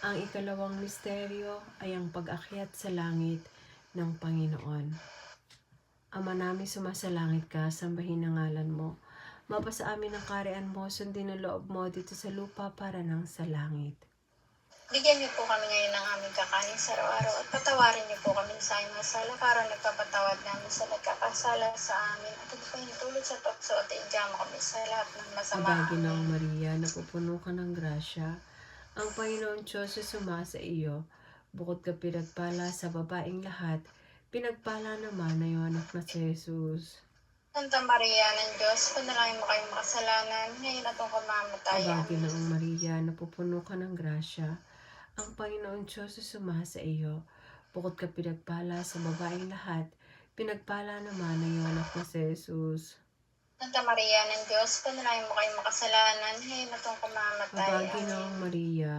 Ang ikalawang misteryo ay ang pag-akyat sa langit ng Panginoon. Ama namin sumasalangit ka, sambahin ang ngalan mo. Mapasa amin ang kaharian mo, sundin ang loob mo dito sa lupa para nang sa langit. Bigyan niyo po kami ngayon ng aming kakanin sa araw-araw at patawarin niyo po kami sa aming mga sala para nagpapatawad namin sa nagkakasala sa amin at huwag kayo tulad sa tukso at iindyama kami sa lahat ng masama. Mabaginang Maria, napupuno ka ng grasya, ang Panginoon Diyos ay sumasa iyo. Bukod ka pinagpala sa babaeng lahat, pinagpala naman na iyong anak na si Jesus. Santa Maria ng Diyos, panalangin mo kayong makasalanan, ngayon at ang kamamatayan. Mabaginang Maria, napupuno ka ng grasya, ang Panginoon Diyos ay sumasa iyo. Bukod ka pinagpala sa babaeng lahat, pinagpala naman na iyong anak na si Jesus. Santa Maria ng Diyos, panalangin mo kayong makasalanan, ngayon at ang kamamatayan. Mabaginang Maria,